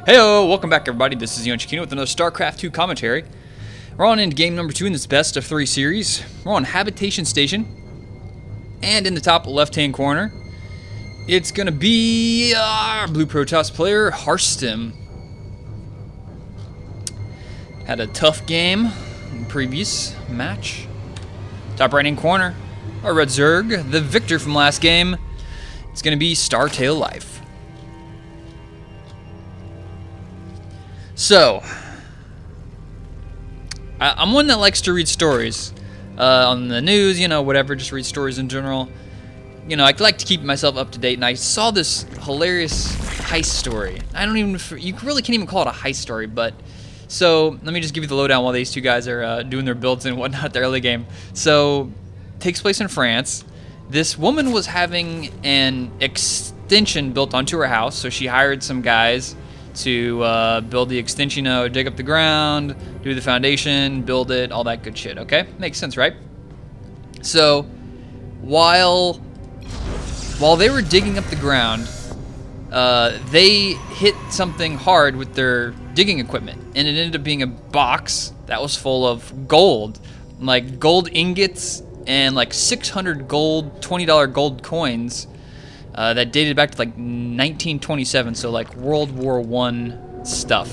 Heyo, welcome back everybody, this is EonShiKeno with another StarCraft 2 commentary. We're on into game number 2 in this best of 3 series. We're on Habitation Station. And in the top left-hand corner, it's going to be our blue Protoss player, Harstem. Had a tough game in the previous match. Top right-hand corner, our red Zerg, the victor from last game. It's going to be Startail Life. So, I'm one that likes to read stories on the news, you know, whatever, just read stories in general. You know, I like to keep myself up to date, and I saw this hilarious heist story. You really can't even call it a heist story, but, so, let me just give you the lowdown while these two guys are doing their builds and whatnot at the early game. So, takes place in France. This woman was having an extension built onto her house, so she hired some guys to build the extension, you know, dig up the ground, do the foundation, build it, all that good shit, okay? Makes sense, right? So, while they were digging up the ground, they hit something hard with their digging equipment, and it ended up being a box that was full of gold, like gold ingots and like 600 gold, $20 gold coins, that dated back to like 1927, so like World War I stuff.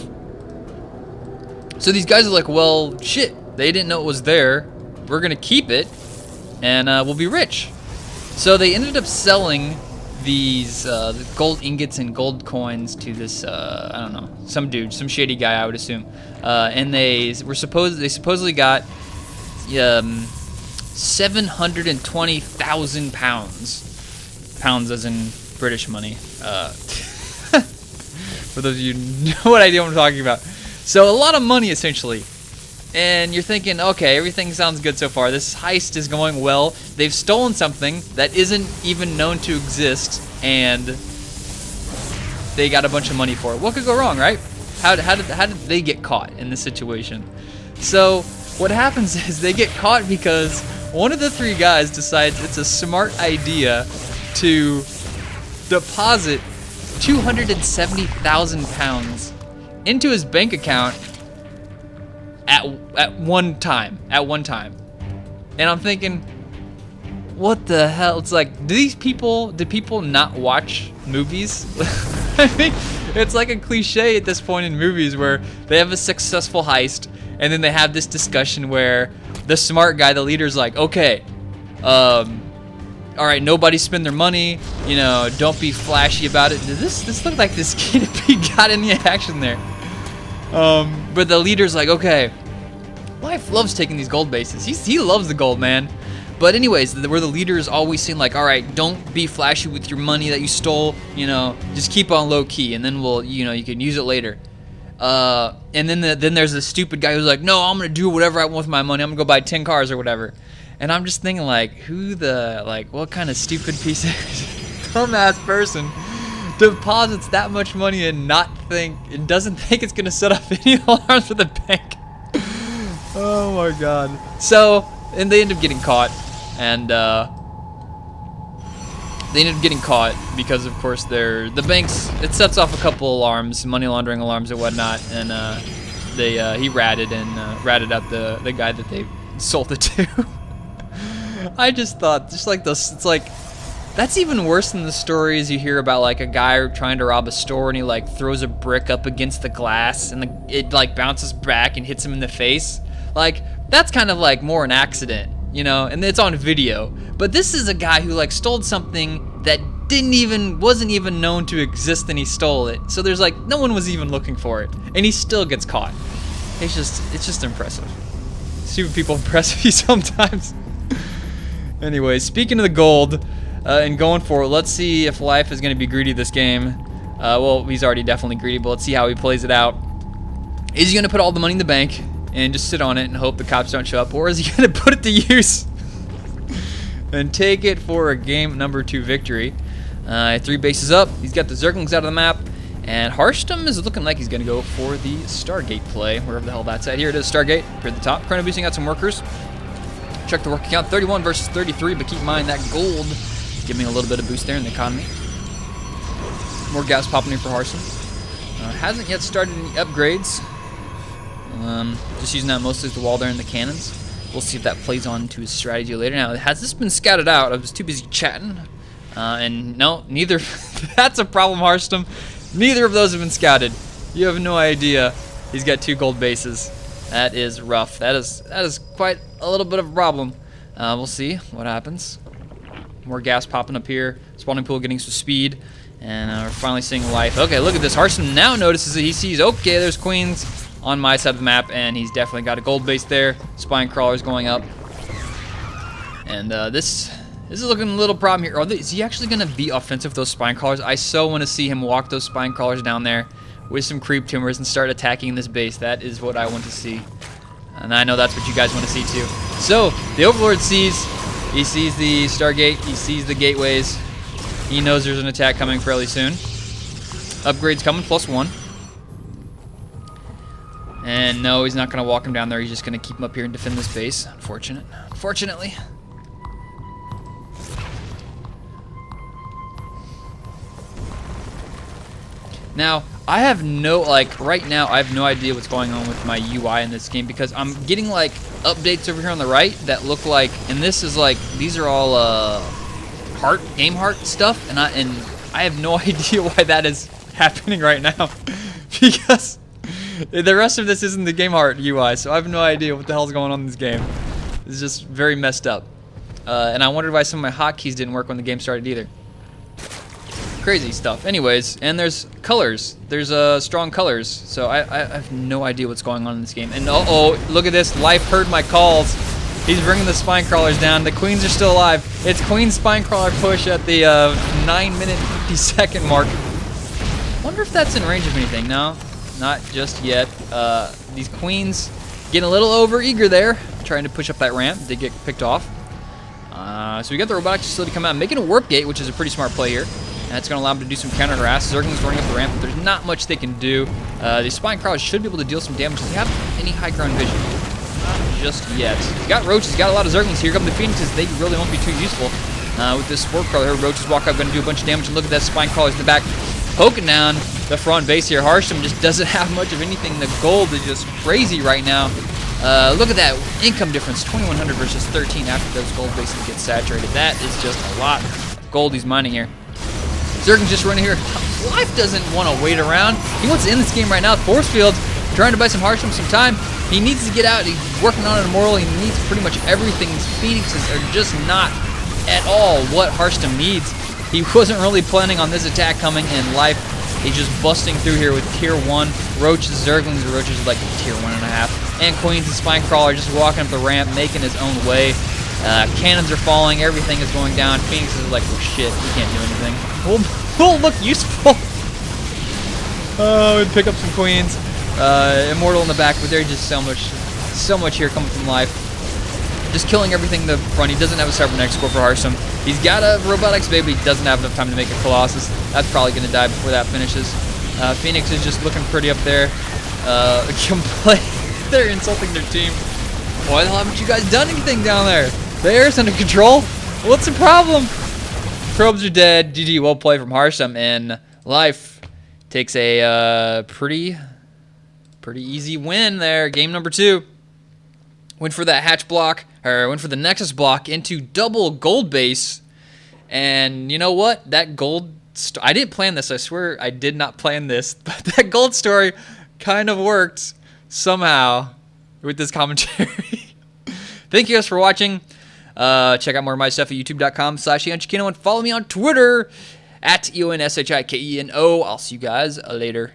So these guys are like, well, shit, they didn't know it was there. We're gonna keep it, and we'll be rich. So they ended up selling these gold ingots and gold coins to this, I don't know, some dude, some shady guy, I would assume. And they supposedly got 720,000 pounds. Pounds as in British money. For those of you who know what idea I'm talking about. So a lot of money essentially. And you're thinking, okay, everything sounds good so far. This heist is going well. They've stolen something that isn't even known to exist, and they got a bunch of money for it. What could go wrong, right? How did they get caught in this situation? So what happens is they get caught because one of the three guys decides it's a smart idea to deposit 270,000 pounds into his bank account at one time. And I'm thinking, what the hell? It's like, do people not watch movies? I think it's like a cliche at this point in movies where they have a successful heist and then they have this discussion where the smart guy, the leader's like, okay, all right, nobody spend their money, you know, don't be flashy about it. Does this look like this kid got any action there? But the leader's like, okay, Life loves taking these gold bases. He loves the gold, man. But anyways, where the leader is always saying like, all right, don't be flashy with your money that you stole, you know, just keep on low key, and then we'll, you know, you can use it later. And then there's this stupid guy who's like, no, I'm gonna do whatever I want with my money. I'm gonna go buy 10 cars or whatever. And I'm just thinking like, what kind of stupid piece of dumbass person deposits that much money and doesn't think it's gonna set off any alarms for the bank? Oh my god. So, and they end up getting caught, and because of course the banks, it sets off a couple alarms, money laundering alarms and whatnot, and he ratted out the guy that they sold it to. I just thought, just like this, it's like, that's even worse than the stories you hear about like a guy trying to rob a store and he like throws a brick up against the glass and it like bounces back and hits him in the face. Like, that's kind of like more an accident, you know, and it's on video. But this is a guy who like stole something that wasn't even known to exist, and he stole it. So there's like, no one was even looking for it, and he still gets caught. It's just impressive. Stupid people impress me sometimes. Anyway, speaking of the gold, and going for it, let's see if Life is going to be greedy this game. Well, he's already definitely greedy, but let's see how he plays it out. Is he going to put all the money in the bank and just sit on it and hope the cops don't show up, or is he going to put it to use and take it for a game number 2 victory? 3 bases up. He's got the Zerglings out of the map, and Harstem is looking like he's going to go for the Stargate play, wherever the hell that's at. Here it is, Stargate, up here at the top. Chrono boosting out some workers. Check the work count, 31 versus 33, but keep in mind that gold giving a little bit of boost there in the economy. More gas popping in for Harstem. Hasn't yet started any upgrades. Just using that mostly as the wall there and the cannons. We'll see if that plays on to his strategy later. Now, has this been scouted out? I was too busy chatting. And no, neither. That's a problem, Harstem. Neither of those have been scouted. You have no idea. He's got 2 gold bases. That is rough. That is quite a little bit of a problem. We'll see what happens. More gas popping up here. Spawning pool getting some speed. And we're finally seeing life. Okay, look at this. Harstem now notices that he sees, okay, there's queens on my side of the map, and he's definitely got a gold base there. Spine crawlers going up. And this is looking a little problem here. Is he actually going to be offensive with those spine crawlers? I so want to see him walk those spine crawlers down there with some creep timbers and start attacking this base. That is what I want to see. And I know that's what you guys want to see too. So, the Overlord sees the Stargate, he sees the gateways. He knows there's an attack coming fairly soon. Upgrades coming, +1. And no, he's not going to walk him down there. He's just going to keep him up here and defend this base. Unfortunately. Now, I have no, right now, I have no idea what's going on with my UI in this game because I'm getting, updates over here on the right that look like, and this is, these are all, game heart stuff, and I have no idea why that is happening right now because the rest of this isn't the game heart UI, so I have no idea what the hell's going on in this game. It's just very messed up. And I wondered why some of my hotkeys didn't work when the game started either. Crazy stuff. Anyways, and there's colors. There's strong colors. So I have no idea what's going on in this game. And uh-oh, look at this. Life heard my calls. He's bringing the spine crawlers down. The queens are still alive. It's queen spine crawler push at the 9-minute 50-second mark. Wonder if that's in range of anything. No, not just yet. These queens getting a little over eager there, trying to push up that ramp. They get picked off. So we got the robotic facility coming out, making a warp gate, which is a pretty smart play here. And it's going to allow them to do some counter harass. Zerglings running up the ramp, but there's not much they can do. The spine crawlers should be able to deal some damage. Does he have any high ground vision? Not just yet. He's got roaches, he's got a lot of Zerglings. Here come the Phoenixes. They really won't be too useful. With this sport crawler here, roaches walk up, going to do a bunch of damage. And look at that spine crawlers in the back, poking down the front base here. Harstem just doesn't have much of anything. The gold is just crazy right now. Look at that income difference, 2,100 versus 13 after those gold bases get saturated. That is just a lot of gold he's mining here. Zerg's just running here. Life doesn't want to wait around. He wants to end this game right now. Force field, trying to buy some Harstem some time. He needs to get out. He's working on an immortal. He needs pretty much everything. These Phoenixes are just not at all what Harstem needs. He wasn't really planning on this attack coming in. Life, he's just busting through here with tier 1. Roaches, Zerglings, roaches are like tier 1.5. And Queens and Spine Crawler just walking up the ramp, making his own way. Cannons are falling, everything is going down. Phoenix is like, oh shit, we can't do anything. We'll look useful. Oh, and pick up some Queens. Immortal in the back, but there's just so much here coming from Life. Just killing everything in the front. He doesn't have a Cybernetics score for Harstem. He's got a Robotics Babe, but he doesn't have enough time to make a Colossus. That's probably going to die before that finishes. Phoenix is just looking pretty up there. They're insulting their team. Why the hell haven't you guys done anything down there? The air's under control. What's the problem? Probes are dead. GG, well played from Harstem. And Life takes a pretty easy win there. Game number 2. Went for that hatch block, or went for the Nexus block into double gold base. And you know what? That gold... I didn't plan this. I swear I did not plan this. But that gold story kind of worked somehow with this commentary. Thank you guys for watching. Check out more of my stuff at youtube.com/EonShiKeno and follow me on Twitter at EonShiKeno. I'll see you guys later.